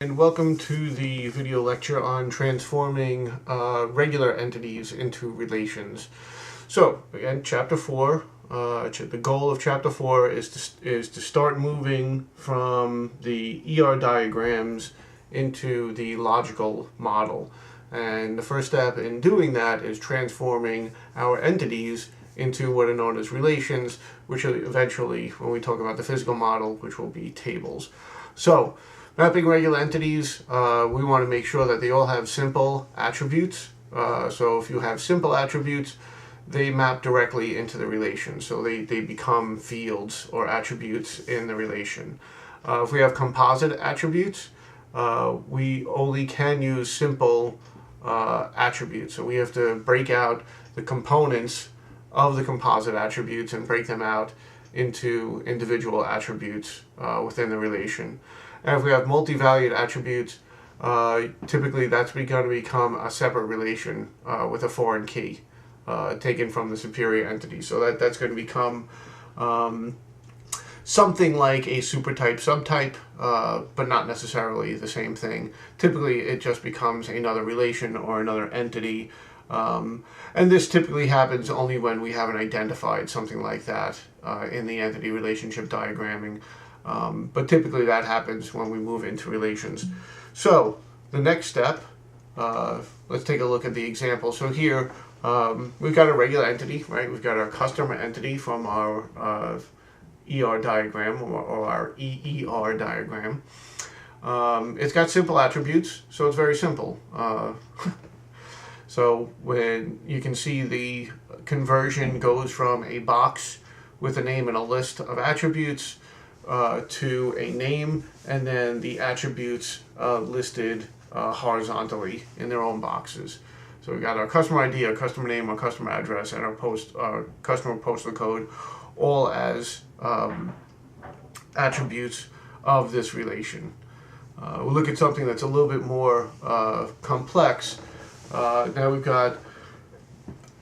And welcome to the video lecture on transforming regular entities into relations. So again, chapter 4, the goal of chapter 4 is to start moving from the ER diagrams into the logical model. And the first step in doing that is transforming our entities into what are known as relations, which are eventually, when we talk about the physical model, which will be tables. So mapping regular entities, we want to make sure that they all have simple attributes. So if you have simple attributes, they map directly into the relation. So they become fields or attributes in the relation. If we have composite attributes, we only can use simple attributes. So we have to break out the components of the composite attributes and break them out into individual attributes within the relation. And if we have multi-valued attributes, typically that's going to become a separate relation with a foreign key taken from the superior entity. So that's going to become something like a supertype subtype, but not necessarily the same thing. Typically it just becomes another relation or another entity. And this typically happens only when we haven't identified something like that in the entity relationship diagramming. But typically that happens when we move into relations. So the next step, let's take a look at the example. So here we've got a regular entity, right? We've got our customer entity from our ER diagram or our EER diagram. It's got simple attributes, so it's very simple. So when you can see the conversion goes from a box with a name and a list of attributes to a name, and then the attributes listed horizontally in their own boxes. So we got our customer ID, our customer name, our customer address, and our customer postal code, all as attributes of this relation. We'll look at something that's a little bit more complex. Now we've got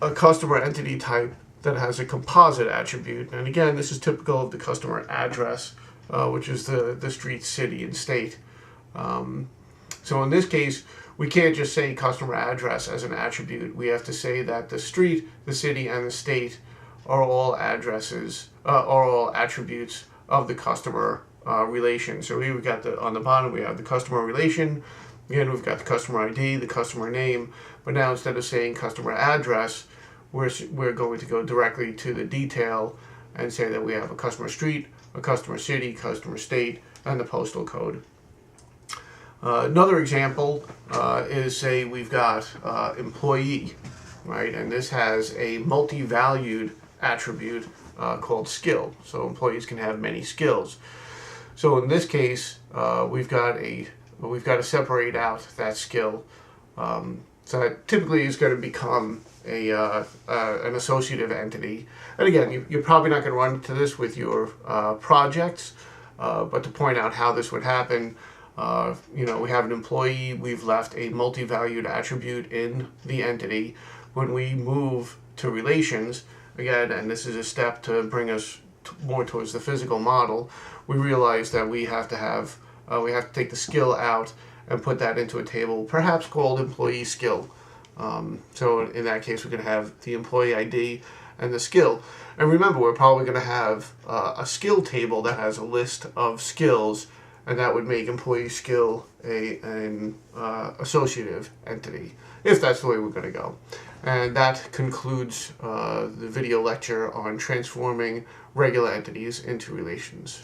a customer entity type that has a composite attribute, and again this is typical of the customer address, which is the street, city, and state. So in this case we can't just say customer address as an attribute. We have to say that the street, the city, and the state are all addresses, are all attributes of the customer relation. So here we've got on the bottom we have the customer relation. Again, we've got the customer ID, the customer name, but now instead of saying customer address, we're going to go directly to the detail and say that we have a customer street, a customer city, customer state, and the postal code. Another example is, say we've got employee, right? And this has a multi-valued attribute called skill. So employees can have many skills. So in this case, we've got to separate out that skill. So that typically is going to become an associative entity. And again, you're probably not going to run into this with your projects, but to point out how this would happen, we have an employee, we've left a multi-valued attribute in the entity. When we move to relations, again, and this is a step to bring us more towards the physical model, we realize that we have to take the skill out and put that into a table, perhaps called employee skill. So in that case, we're going to have the employee ID and the skill. And remember, we're probably going to have a skill table that has a list of skills, and that would make employee skill an associative entity, if that's the way we're going to go. And that concludes the video lecture on transforming regular entities into relations.